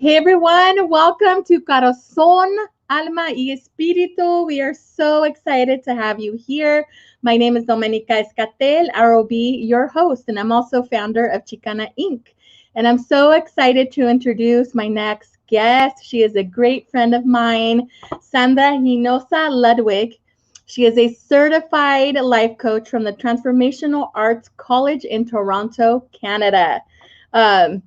Hey everyone, welcome to Corazón, Alma y Espíritu. We are so excited to have you here. My name is Domenica Escatel. I will be your host, and I'm also founder of Chicana Inc. And I'm so excited to introduce my next guest. She is a great friend of mine, Sandra Hinojosa Ludwig. She is a certified life coach from the Transformational Arts College in Toronto, Canada. Um,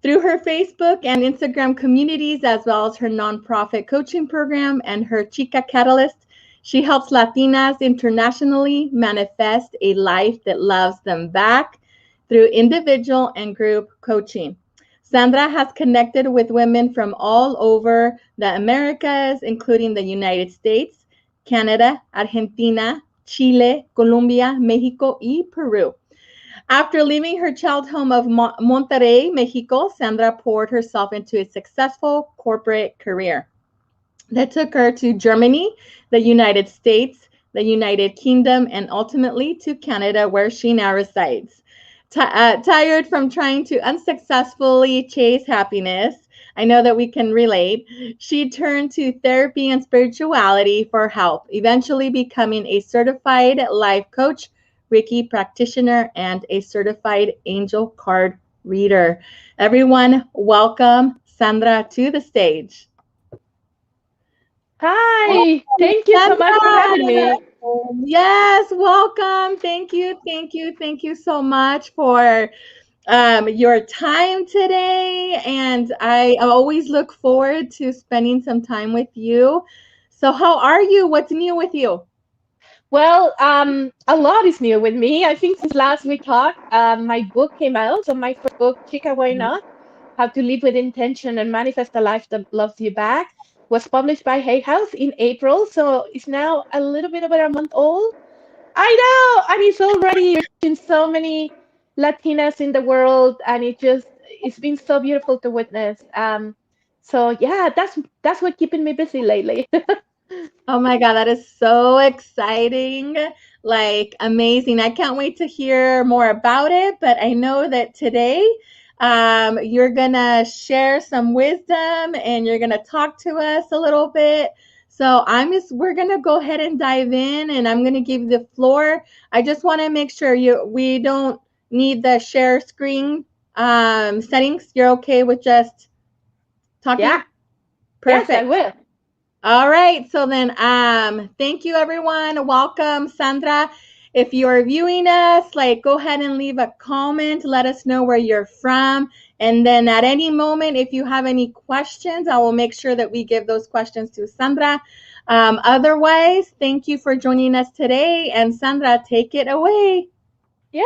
Through her Facebook and Instagram communities, as well as her nonprofit coaching program and her Chica Catalyst, she helps Latinas internationally manifest a life that loves them back through individual and group coaching. Sandra has connected with women from all over the Americas, including the United States, Canada, Argentina, Chile, Colombia, Mexico, y Peru. After leaving her child home of Monterrey, Mexico, Sandra poured herself into a successful corporate career that took her to Germany, the United States, the United Kingdom, and ultimately to Canada, where she now resides. Tired from trying to unsuccessfully chase happiness, I know that we can relate. She turned to therapy and spirituality for help, eventually becoming a certified life coach, Reiki practitioner, and a certified angel card reader. Everyone, welcome Sandra to the stage. Hi, thank you so much for having Sandra! me. Yes, welcome. Thank you so much for your time today. And I always look forward to spending some time with you. So, how are you? What's new with you? Well, a lot is new with me. I think since last we talked, my book came out. So my first book, Chica, Why Not? How to Live with Intention and Manifest a Life That Loves You Back, was published by Hay House in April. So it's now a little bit over a month old. I know, and it's already reaching so many Latinas in the world, and it's been so beautiful to witness. So yeah, that's what keeping me busy lately. Oh my God, that is so exciting. Like, amazing. I can't wait to hear more about it. But I know that today you're going to share some wisdom and you're going to talk to us a little bit. So we're going to go ahead and dive in and I'm going to give you the floor. I just want to make sure we don't need the share screen settings. You're okay with just talking? Yeah. Yes, I Perfect. will. All right. So then, thank you everyone. Welcome, Sandra. If you're viewing us, like, go ahead and leave a comment. Let us know where you're from. And then at any moment, if you have any questions, I will make sure that we give those questions to Sandra. Otherwise, thank you for joining us today. And Sandra, take it away. Yay!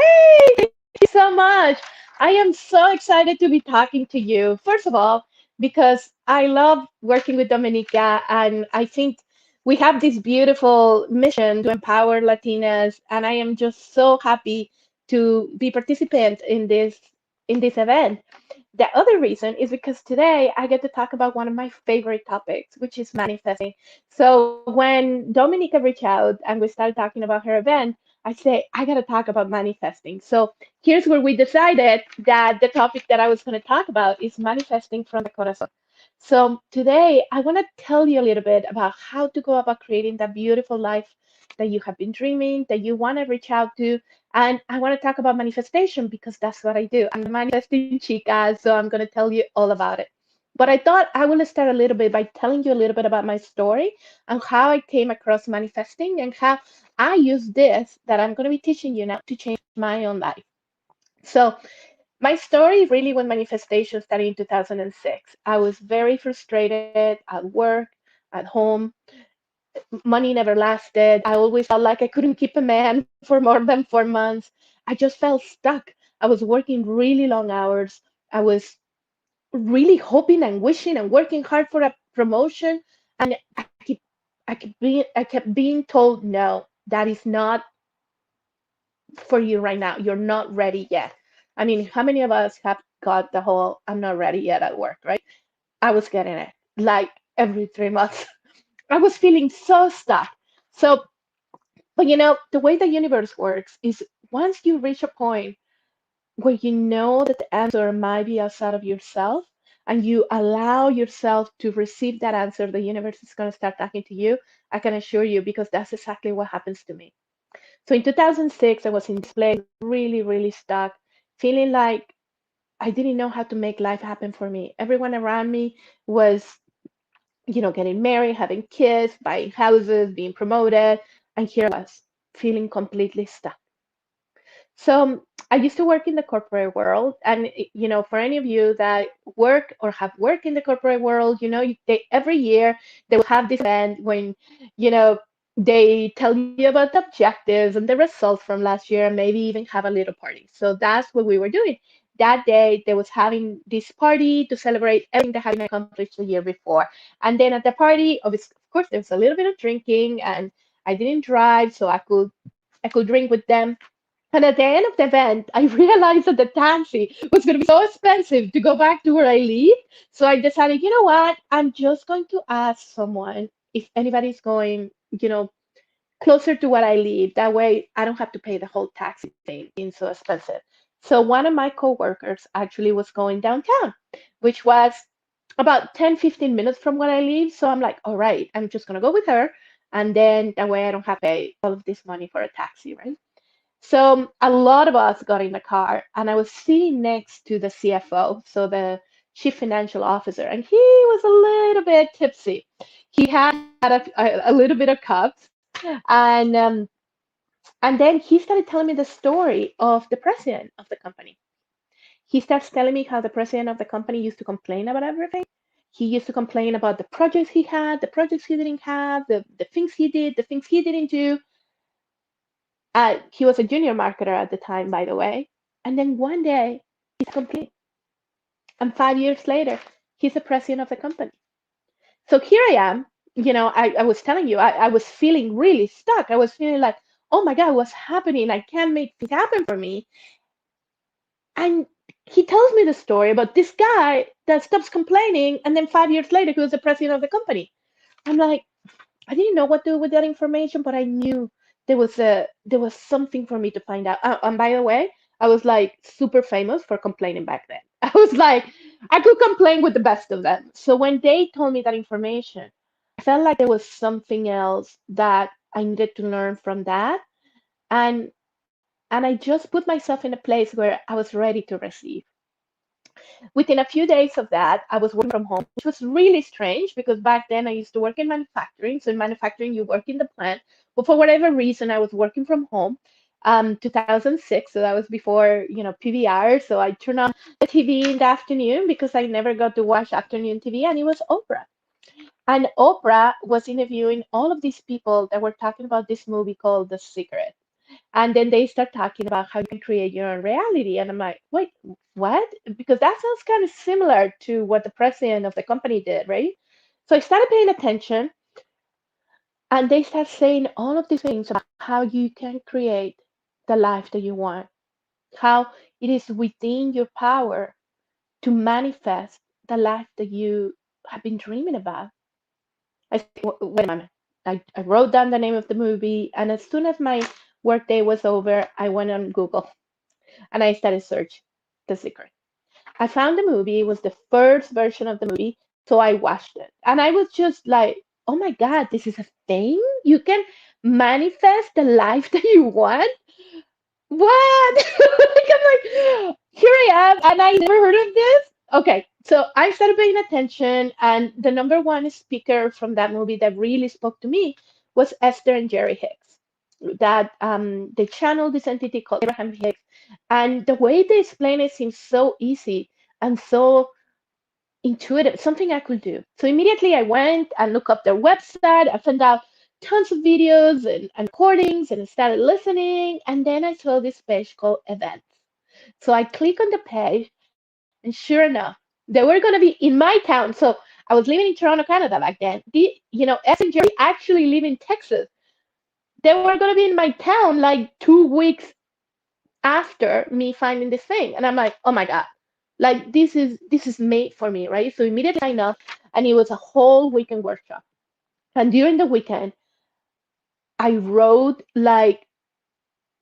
Thank you so much. I am so excited to be talking to you. First of all, because I love working with Dominica, and I think we have this beautiful mission to empower Latinas, and I am just so happy to be participant in this event. The other reason is because today I get to talk about one of my favorite topics, which is manifesting. So when Dominica reached out and we started talking about her event, I say, I got to talk about manifesting. So here's where we decided that the topic that I was going to talk about is manifesting from the corazón. So today I want to tell you a little bit about how to go about creating that beautiful life that you have been dreaming, that you want to reach out to. And I want to talk about manifestation because that's what I do. I'm a manifesting chica, so I'm going to tell you all about it. But I thought I will start a little bit by telling you a little bit about my story and how I came across manifesting and how I use this that I'm going to be teaching you now to change my own life. So, my story really when manifestation started in 2006. I was very frustrated at work, at home. Money never lasted. I always felt like I couldn't keep a man for more than 4 months. I just felt stuck. I was working really long hours. I was really hoping and wishing and working hard for a promotion. And I kept being told, no, that is not for you right now. You're not ready yet. I mean, how many of us have got the whole I'm not ready yet at work, right? I was getting it like every 3 months. I was feeling so stuck. So, but the way the universe works is once you reach a point where you know that the answer might be outside of yourself, and you allow yourself to receive that answer, the universe is going to start talking to you. I can assure you, because that's exactly what happens to me. So in 2006, I was in this place, really, really stuck, feeling like I didn't know how to make life happen for me. Everyone around me was, getting married, having kids, buying houses, being promoted. And here I was feeling completely stuck. So I used to work in the corporate world, and for any of you that work or have worked in the corporate world, every year they will have this event when they tell you about the objectives and the results from last year, and maybe even have a little party. So that's what we were doing. That day they was having this party to celebrate everything that had been accomplished the year before. And then at the party, of course, there was a little bit of drinking, and I didn't drive, so I could drink with them. And at the end of the event, I realized that the taxi was going to be so expensive to go back to where I live. So I decided, you know what? I'm just going to ask someone if anybody's going, closer to where I live. That way I don't have to pay the whole taxi thing being so expensive. So one of my coworkers actually was going downtown, which was about 10, 15 minutes from where I live. So I'm like, all right, I'm just going to go with her. And then that way I don't have to pay all of this money for a taxi, right? So a lot of us got in the car, and I was sitting next to the CFO, so the chief financial officer, and he was a little bit tipsy. He had a little bit of cups, and and then he started telling me the story of the president of the company. He starts telling me how the president of the company used to complain about everything. He used to complain about the projects he had, the projects he didn't have, the things he did, the things he didn't do. He was a junior marketer at the time, by the way. And then one day, he's complete. And 5 years later, he's the president of the company. So here I am. I was telling you, I was feeling really stuck. I was feeling like, oh my God, what's happening? I can't make things happen for me. And he tells me the story about this guy that stops complaining. And then 5 years later, he was the president of the company. I'm like, I didn't know what to do with that information, but I knew there was something for me to find out. And by the way, I was like super famous for complaining back then. I was like, I could complain with the best of them. So when they told me that information, I felt like there was something else that I needed to learn from that. And and I just put myself in a place where I was ready to receive. Within a few days of that, I was working from home, which was really strange because back then I used to work in manufacturing. So in manufacturing, you work in the plant. But for whatever reason, I was working from home. 2006, so that was before PVR. So I turned on the TV in the afternoon because I never got to watch afternoon TV, and it was Oprah. And Oprah was interviewing all of these people that were talking about this movie called The Secret. And then they start talking about how you can create your own reality. And I'm like, wait, what? Because that sounds kind of similar to what the president of the company did, right? So I started paying attention, and they start saying all of these things about how you can create the life that you want, how it is within your power to manifest the life that you have been dreaming about. I said, wait a minute. I wrote down the name of the movie, and as soon as my workday was over, I went on Google and I started search The Secret. I found the movie. It was the first version of the movie, so I watched it, and I was just like, "Oh my God, this is a thing! You can manifest the life that you want." What? Like, I'm like, here I am, and I never heard of this. Okay, so I started paying attention, and the number one speaker from that movie that really spoke to me was Esther and Jerry Hicks. That they channeled this entity called Abraham Hicks, and the way they explain it seems so easy and so intuitive, something I could do. So immediately I went and looked up their website. I found out tons of videos and recordings and started listening. And then I saw this page called events. So I click on the page, and sure enough, they were going to be in my town. So I was living in Toronto, Canada back then. S and Jerry actually live in Texas. They were going to be in my town like 2 weeks after me finding this thing. And I'm like, oh my God, like this is made for me, right? So immediately I signed up, and it was a whole weekend workshop. And during the weekend, I wrote like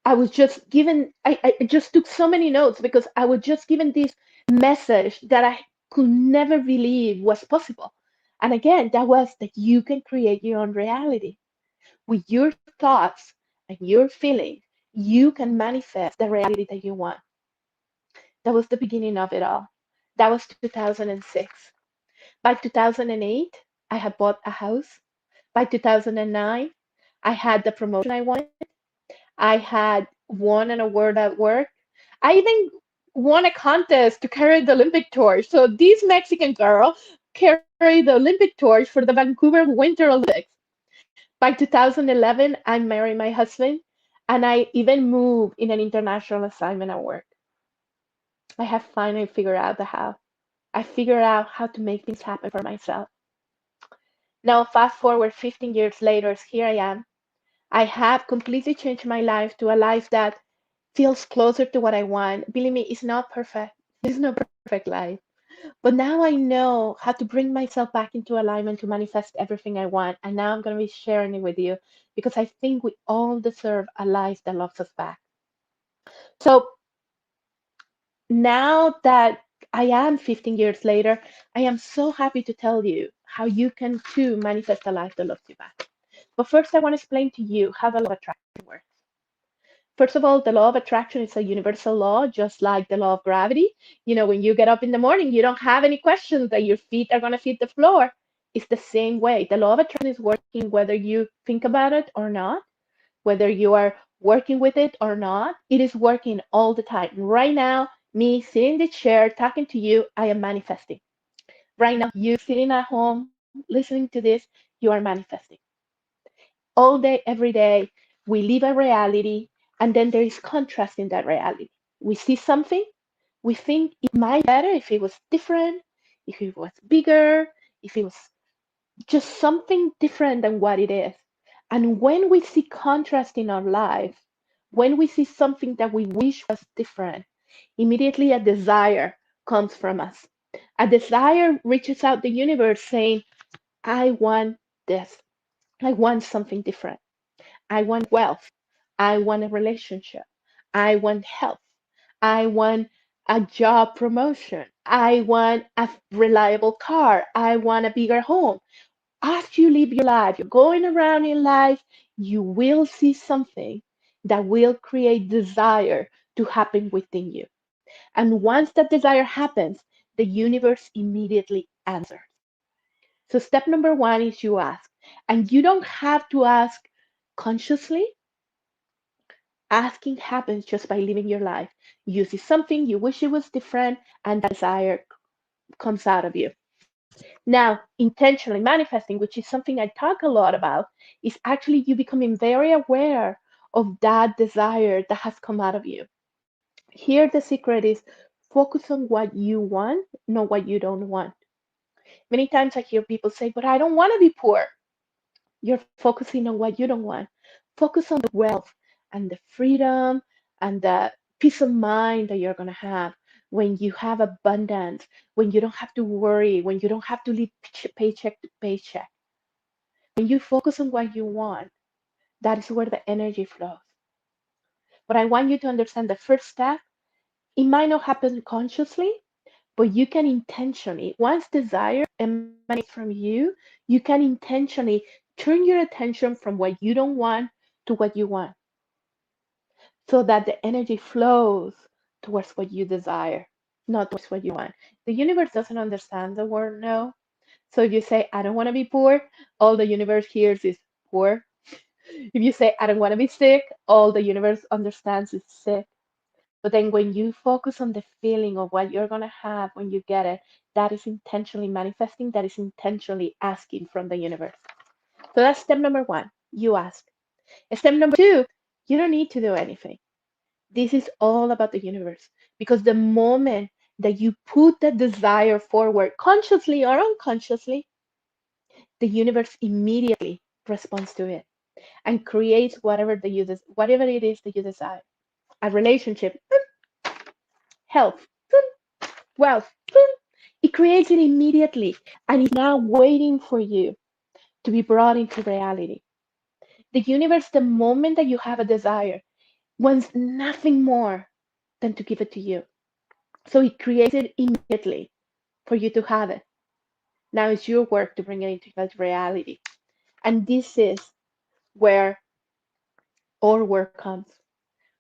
I was just given I just took so many notes because I was just given this message that I could never believe was possible. And again, that was that you can create your own reality. With your thoughts and your feelings, you can manifest the reality that you want. That was the beginning of it all. That was 2006. By 2008, I had bought a house. By 2009, I had the promotion I wanted. I had won an award at work. I even won a contest to carry the Olympic torch. So this Mexican girl carried the Olympic torch for the Vancouver Winter Olympics. By 2011, I married my husband and I even moved in an international assignment at work. I have finally figured out the how. I figured out how to make things happen for myself. Now, fast forward 15 years later, here I am. I have completely changed my life to a life that feels closer to what I want. Believe me, it's not perfect. There's no perfect life. But now I know how to bring myself back into alignment to manifest everything I want. And now I'm going to be sharing it with you because I think we all deserve a life that loves us back. So now that I am 15 years later, I am so happy to tell you how you can too manifest a life that loves you back. But first, I want to explain to you how the law of attraction works. First of all, the law of attraction is a universal law, just like the law of gravity. You know, when you get up in the morning, you don't have any questions that your feet are going to hit the floor. It's the same way. The law of attraction is working whether you think about it or not, whether you are working with it or not. It is working all the time. Right now, me sitting in the chair talking to you, I am manifesting. Right now, you sitting at home listening to this, you are manifesting. All day, every day, we live a reality, and then there is contrast in that reality. We see something, we think it might be better if it was different, if it was bigger, if it was just something different than what it is. And when we see contrast in our life, when we see something that we wish was different, immediately a desire comes from us. A desire reaches out the universe saying, I want this. I want something different. I want wealth. I want a relationship. I want health. I want a job promotion. I want a reliable car. I want a bigger home. As you live your life, you're going around in life, you will see something that will create desire to happen within you. And once that desire happens, the universe immediately answers. So, step number one is you ask. And you don't have to ask consciously. Asking happens just by living your life. You see something, you wish it was different, and that desire comes out of you. Now, intentionally manifesting, which is something I talk a lot about, is actually you becoming very aware of that desire that has come out of you. Here, the secret is focus on what you want, not what you don't want. Many times I hear people say, but I don't want to be poor. You're focusing on what you don't want. Focus on the wealth and the freedom and the peace of mind that you're going to have when you have abundance, when you don't have to worry, when you don't have to live paycheck to paycheck. When you focus on what you want, that is where the energy flows. But I want you to understand the first step, it might not happen consciously, but you can intentionally, once desire emanates from you can intentionally turn your attention from what you don't want to what you want so that the energy flows towards what you desire, not towards what you want. The universe doesn't understand the word no. So if you say, I don't want to be poor, all the universe hears is poor. If you say, I don't want to be sick, all the universe understands is sick. But then when you focus on the feeling of what you're going to have when you get it, that is intentionally manifesting, that is intentionally asking from the universe. So that's step number one. You ask. Step number two, you don't need to do anything. This is all about the universe. Because the moment that you put that desire forward, consciously or unconsciously, the universe immediately responds to it and creates whatever it is that you desire. A relationship, health, wealth, it creates it immediately and is now waiting for you to be brought into reality. The universe, the moment that you have a desire, wants nothing more than to give it to you. So it creates it immediately. for you to have it. Now it's your work to bring it into that reality. And this is where our work comes,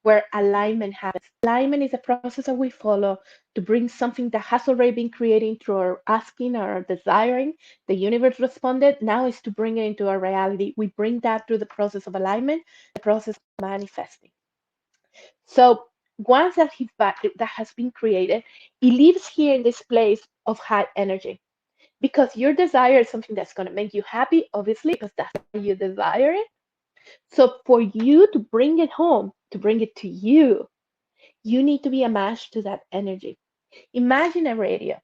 where alignment happens. Alignment is a process that we follow to bring something that has already been created through our asking or our desiring. The universe responded. Now is to bring it into our reality. We bring that through the process of alignment, the process of manifesting. So once that has been created, it lives here in this place of high energy. Because your desire is something that's going to make you happy, obviously, because that's why you desire it. So for you to bring it home, to bring it to you need to be a match to that energy. Imagine a radio.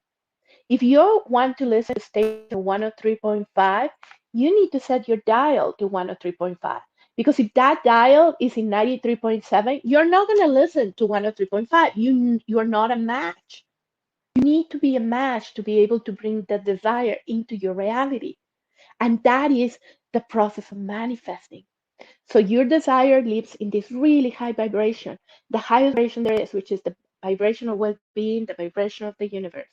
If you want to listen to station 103.5, you need to set your dial to 103.5. Because if that dial is in 93.7, you're not going to listen to 103.5. You're not a match. You need to be a match to be able to bring the desire into your reality. And that is the process of manifesting. So your desire lives in this really high vibration, the highest vibration there is, which is the vibration of well-being, the vibration of the universe.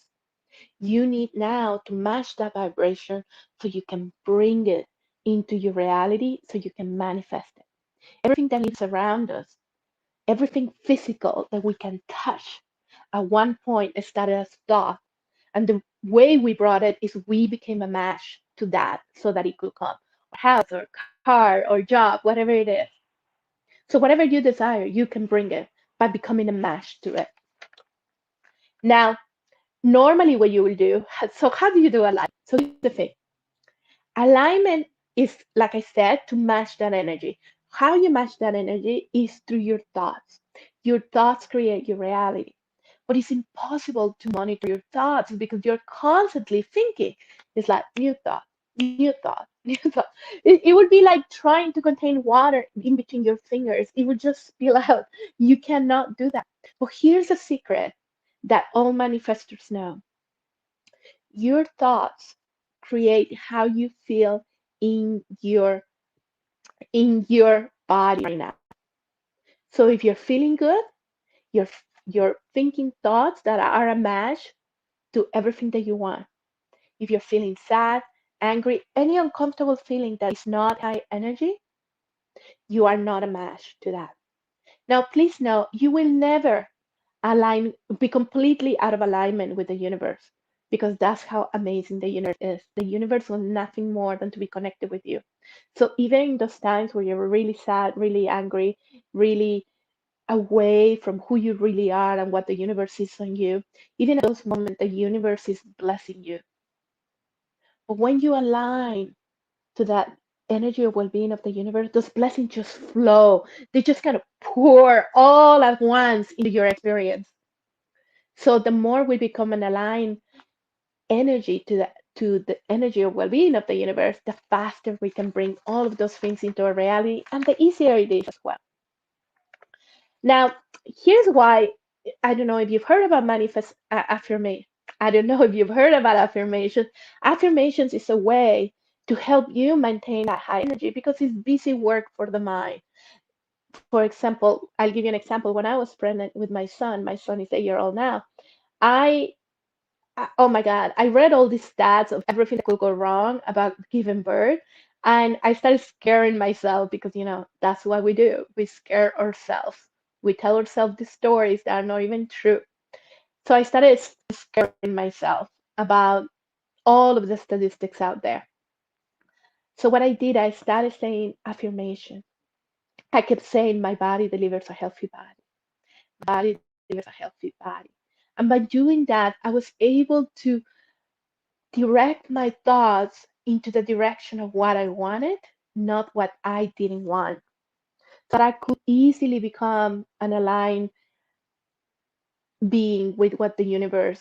You need now to match that vibration so you can bring it into your reality, so you can manifest it. Everything that lives around us, everything physical that we can touch, at one point it started as thought. And the way we brought it is we became a match to that so that it could come. House or car or job, whatever it is. So whatever you desire, you can bring it by becoming a match to it. Now, normally what you will do, so how do you do alignment? So here's the thing. Alignment is, like I said, to match that energy. How you match that energy is through your thoughts. Your thoughts create your reality. But it's impossible to monitor your thoughts because you're constantly thinking. It's like new thought, new thought, new thought. It would be like trying to contain water in between your fingers. It would just spill out. You cannot do that. But here's a secret that all manifestors know. Your thoughts create how you feel in your body right now. So if you're feeling good, you're you're thinking thoughts that are a match to everything that you want. If you're feeling sad, angry, any uncomfortable feeling that is not high energy, you are not a match to that. Now, please know you will never be completely out of alignment with the universe because that's how amazing the universe is. The universe wants nothing more than to be connected with you. So even in those times where you're really sad, really angry, really away from who you really are and what the universe sees on you, even at those moments, the universe is blessing you. But when you align to that energy of well-being of the universe, those blessings just flow. They just kind of pour all at once into your experience. So the more we become an aligned energy to the energy of well-being of the universe, the faster we can bring all of those things into our reality, and the easier it is as well. Now, here's why. I don't know if you've heard about manifest affirmation. I don't know if you've heard about affirmations. Affirmations is a way to help you maintain that high energy because it's busy work for the mind. For example, I'll give you an example. When I was pregnant with my son is 8 years old now. I oh my God, I read all these stats of everything that could go wrong about giving birth, and I started scaring myself because, that's what we do. We scare ourselves. We tell ourselves these stories that are not even true. So I started scaring myself about all of the statistics out there. So what I did, I started saying affirmation. I kept saying, my body delivers a healthy body. My body delivers a healthy body. And by doing that, I was able to direct my thoughts into the direction of what I wanted, not what I didn't want. So that I could easily become an aligned being with what the universe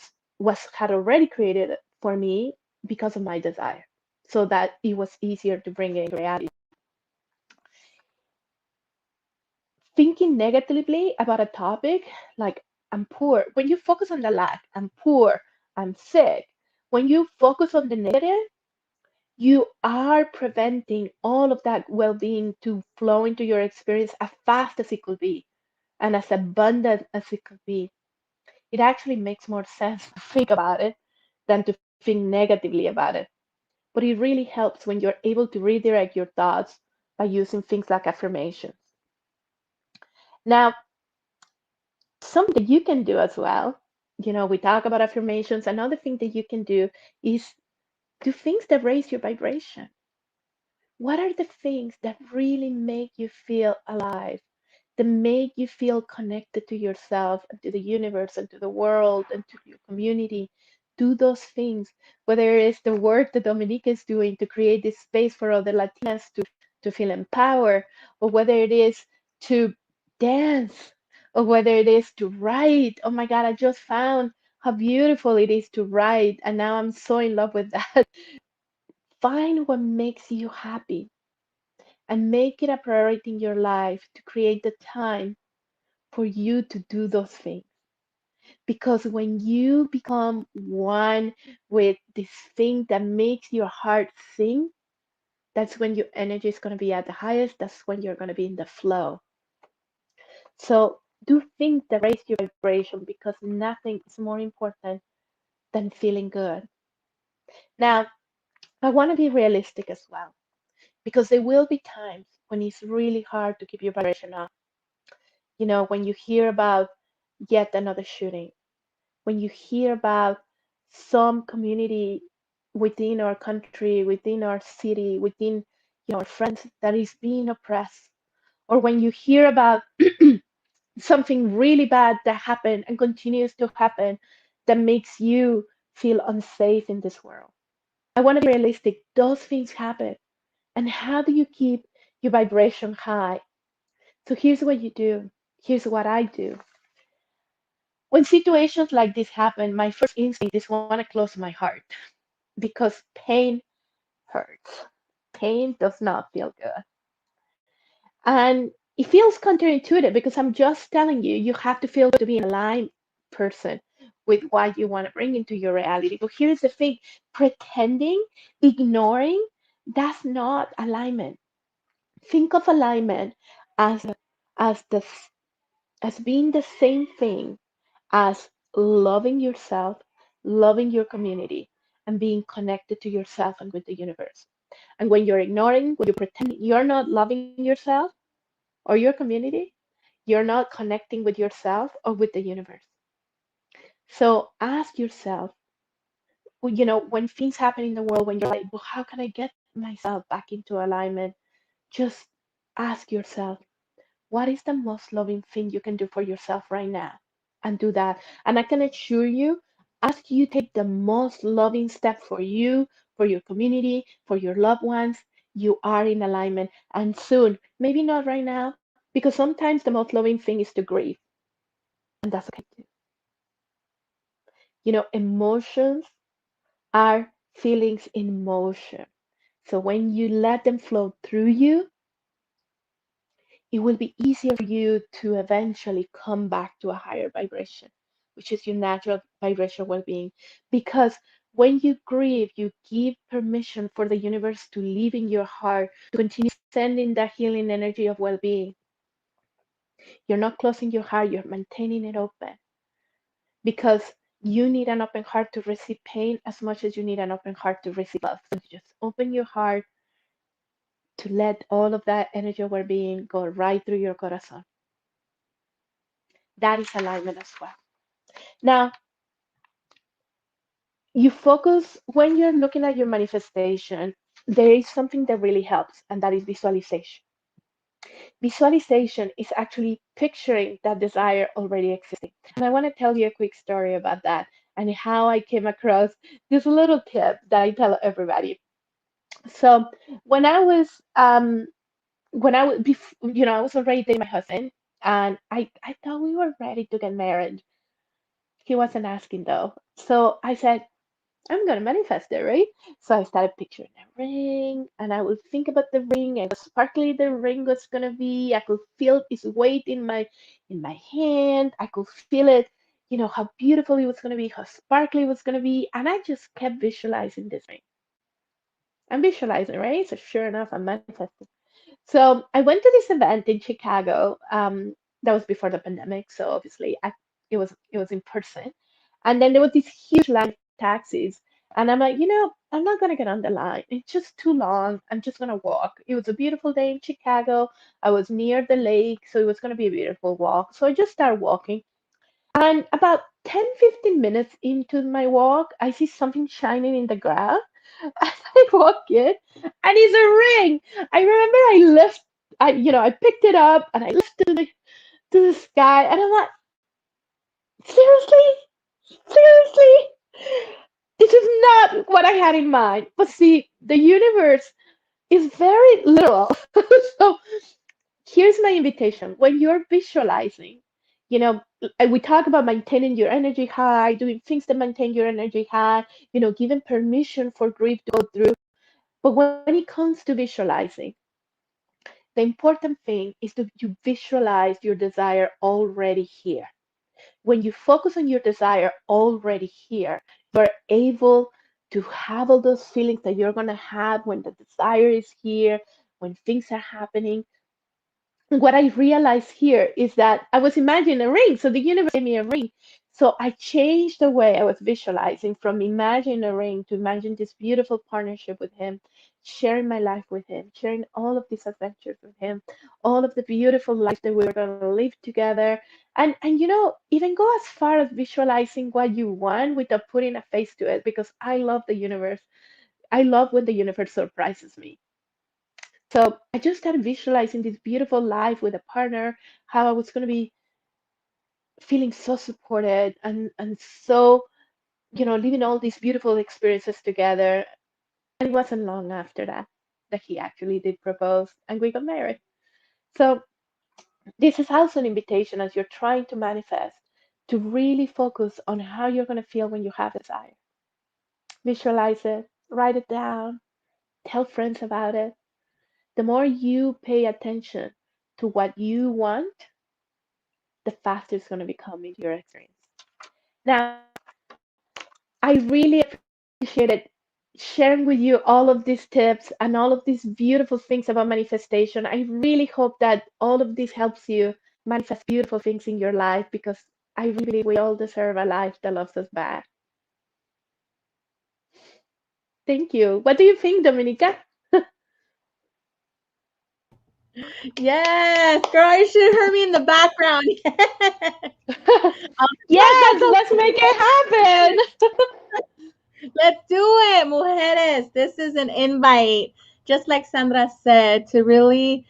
had already created for me because of my desire. So that it was easier to bring it into reality. Thinking negatively about a topic like I'm poor, when you focus on the lack, I'm poor, I'm sick, when you focus on the negative, you are preventing all of that well-being to flow into your experience as fast as it could be and as abundant as it could be. It actually makes more sense to think about it than to think negatively about it. But it really helps when you're able to redirect your thoughts by using things like affirmations. Now, something that you can do as well, we talk about affirmations. Another thing that you can do is do things that raise your vibration. What are the things that really make you feel alive, that make you feel connected to yourself and to the universe and to the world and to your community? Do those things, whether it's the work that Dominique is doing to create this space for other Latinas to feel empowered, or whether it is to dance, or whether it is to write. Oh my God, I just found how beautiful it is to write, and now I'm so in love with that. Find what makes you happy and make it a priority in your life to create the time for you to do those things. Because when you become one with this thing that makes your heart sing, that's when your energy is going to be at the highest. That's when you're going to be in the flow. So do things that raise your vibration because nothing is more important than feeling good. Now, I want to be realistic as well because there will be times when it's really hard to keep your vibration up. When you hear about yet another shooting, when you hear about some community within our country, within our city, within our friends that is being oppressed, or when you hear about something really bad that happened and continues to happen that makes you feel unsafe in this world. I want to be realistic. Those things happen. And how do you keep your vibration high? So here's what you do. Here's what I do. When situations like this happen, my first instinct is want to close my heart because pain hurts. Pain does not feel good. And it feels counterintuitive because I'm just telling you, you have to feel to be an aligned person with what you want to bring into your reality. But here's the thing, pretending, ignoring, that's not alignment. Think of alignment as as the as being the same thing as loving yourself, loving your community, and being connected to yourself and with the universe. And when you're ignoring, when you're pretending you're not loving yourself or your community, you're not connecting with yourself or with the universe. So ask yourself, when things happen in the world, when you're like, well, how can I get myself back into alignment? Just ask yourself, what is the most loving thing you can do for yourself right now? And do that. And I can assure you, as you take the most loving step for you, for your community, for your loved ones, you are in alignment. And soon, maybe not right now, because sometimes the most loving thing is to grieve, and that's okay too. Emotions are feelings in motion. So when you let them flow through you, it will be easier for you to eventually come back to a higher vibration, which is your natural vibration well being. Because when you grieve, you give permission for the universe to live in your heart, to continue sending that healing energy of well being. You're not closing your heart, you're maintaining it open because you need an open heart to receive pain as much as you need an open heart to receive love. So just open your heart to let all of that energy of well being go right through your corazon. That is alignment as well. Now, you focus when you're looking at your manifestation, there is something that really helps, and that is visualization. Visualization is actually picturing that desire already existing. And I want to tell you a quick story about that and how I came across this little tip that I tell everybody. So when I was I was already dating my husband, and I thought we were ready to get married. He wasn't asking though. So I said, I'm gonna manifest it, right? So I started picturing a ring, and I would think about the ring and how sparkly the ring was gonna be. I could feel its weight in my hand. I could feel it, how beautiful it was gonna be, how sparkly it was gonna be, and I just kept visualizing this ring. I'm visualizing, right? So sure enough, I'm manifesting. So I went to this event in Chicago. That was before the pandemic, so obviously it was in person. And then there was this huge line taxis. And I'm like, I'm not gonna get on the line. It's just too long. I'm just gonna walk. It was a beautiful day in Chicago. I was near the lake, so it was gonna be a beautiful walk. So I just started walking. And about 10, 15 minutes into my walk, I see something shining in the ground. As I walk in, and it's a ring. I remember I picked it up and I lifted it to the sky, and I'm like, seriously? Seriously? This is not what I had in mind. But see, the universe is very literal. So here's my invitation. When you're visualizing, you know, we talk about maintaining your energy high, doing things that maintain your energy high, giving permission for grief to go through. But when it comes to visualizing, the important thing is to you visualize your desire already here. When you focus on your desire already here, you're able to have all those feelings that you're going to have when the desire is here, when things are happening. What I realized here is that I was imagining a ring. So the universe gave me a ring. So I changed the way I was visualizing from imagining a ring to imagine this beautiful partnership with him, sharing my life with him, sharing all of these adventures with him, all of the beautiful life that we were going to live together. And even go as far as visualizing what you want without putting a face to it, because I love the universe. I love when the universe surprises me. So I just started visualizing this beautiful life with a partner, how I was going to be feeling so supported and so, living all these beautiful experiences together. And it wasn't long after that he actually did propose and we got married. So this is also an invitation as you're trying to manifest to really focus on how you're going to feel when you have desire. Visualize it, write it down, tell friends about it. The more you pay attention to what you want, the faster it's going to become into your experience. Now, I really appreciated sharing with you all of these tips and all of these beautiful things about manifestation. I really hope that all of this helps you manifest beautiful things in your life, because I really believe we all deserve a life that loves us back. Thank you. What do you think, Dominica? Yes, girl, you should hear me in the background. Yes, Yes, let's make it happen. let's do it, mujeres. This is an invite, just like Sandra said, to really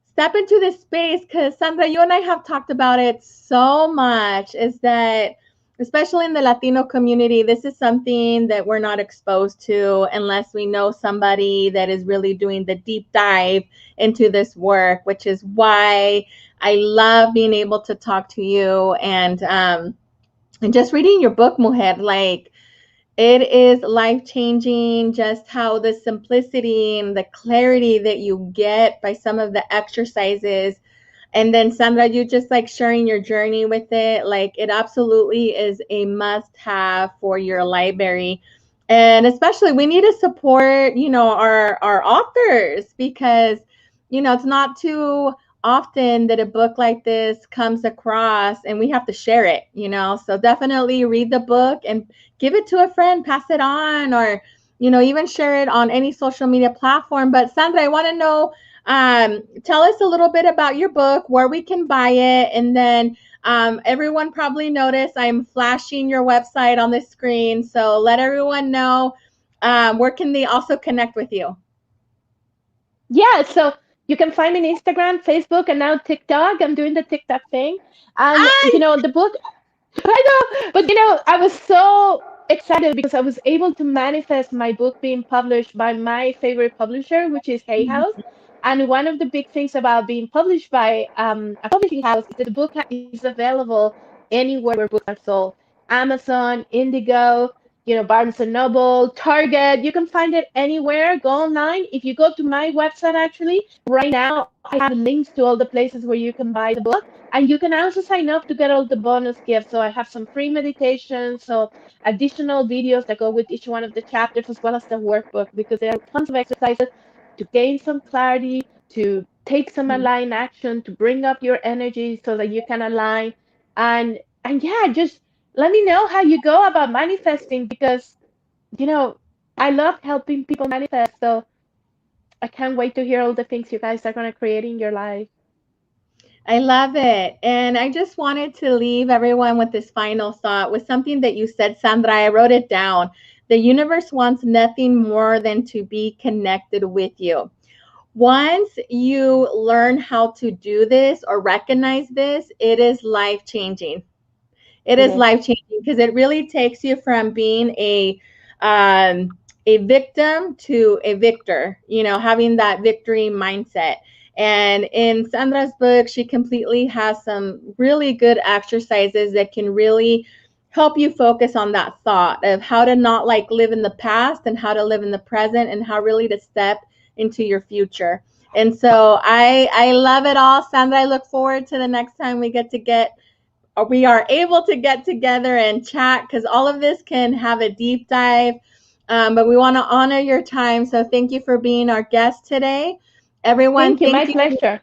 step into this space, because Sandra, you and I have talked about it so much, is that especially in the Latino community, this is something that we're not exposed to unless we know somebody that is really doing the deep dive into this work, which is why I love being able to talk to you and just reading your book, Mujer, like it is life changing, just how the simplicity and the clarity that you get by some of the exercises. And then, Sandra, you just like sharing your journey with it. Like, it absolutely is a must have for your library. And especially, we need to support, our authors, because, it's not too often that a book like this comes across and we have to share it. So definitely read the book and give it to a friend, pass it on, or, even share it on any social media platform. But Sandra, I want to know, tell us a little bit about your book, where we can buy it, and then everyone probably noticed I'm flashing your website on the screen. So let everyone know, where can they also connect with you. Yeah, so you can find me on Instagram, Facebook, and now TikTok. I'm doing the TikTok thing. And, Ah, the book, I know, but I was so excited because I was able to manifest my book being published by my favorite publisher, which is Hay House. And one of the big things about being published by a publishing house is that the book is available anywhere where books are sold. Amazon, Indigo, Barnes and Noble, Target. You can find it anywhere. Go online. If you go to my website, actually, right now I have links to all the places where you can buy the book. And you can also sign up to get all the bonus gifts. So I have some free meditations, so additional videos that go with each one of the chapters, as well as the workbook, because there are tons of exercises to gain some clarity, to take some aligned action, to bring up your energy so that you can align. And yeah, just let me know how you go about manifesting because, you know, I love helping people manifest. So I can't wait to hear all the things you guys are going to create in your life. I love it. And I just wanted to leave everyone with this final thought with something that you said, Sandra. I wrote it down. The universe wants nothing more than to be connected with you. Once you learn how to do this or recognize this, it is life changing. It It is is. life changing because it really takes you from being um, a victim to a victor. You know, having that victory mindset. And in Sandra's book, she completely has some really good exercises that can really help you focus on that thought of how to not like live in the past and how to live in the present and how really to step into your future. And so I love it all, Sandra. I look forward to the next time we are able to get together and chat because all of this can have a deep dive. But we want to honor your time. So thank you for being our guest today. Everyone, Thank you. My thank you. pleasure.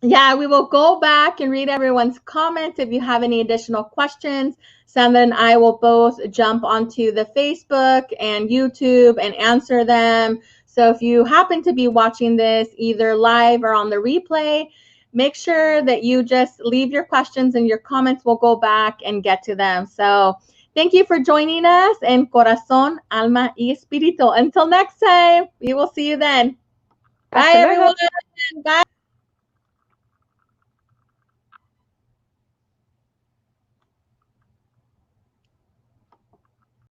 Yeah, we will go back and read everyone's comments. If you have any additional questions, Sandra and I will both jump onto the Facebook and YouTube and answer them. So if you happen to be watching this either live or on the replay, make sure that you just leave your questions and your comments. We'll go back and get to them. So thank you for joining us in Corazón, Alma y Espíritu. Until next time, we will see you then. Bye, Hasta luego. everyone. Bye.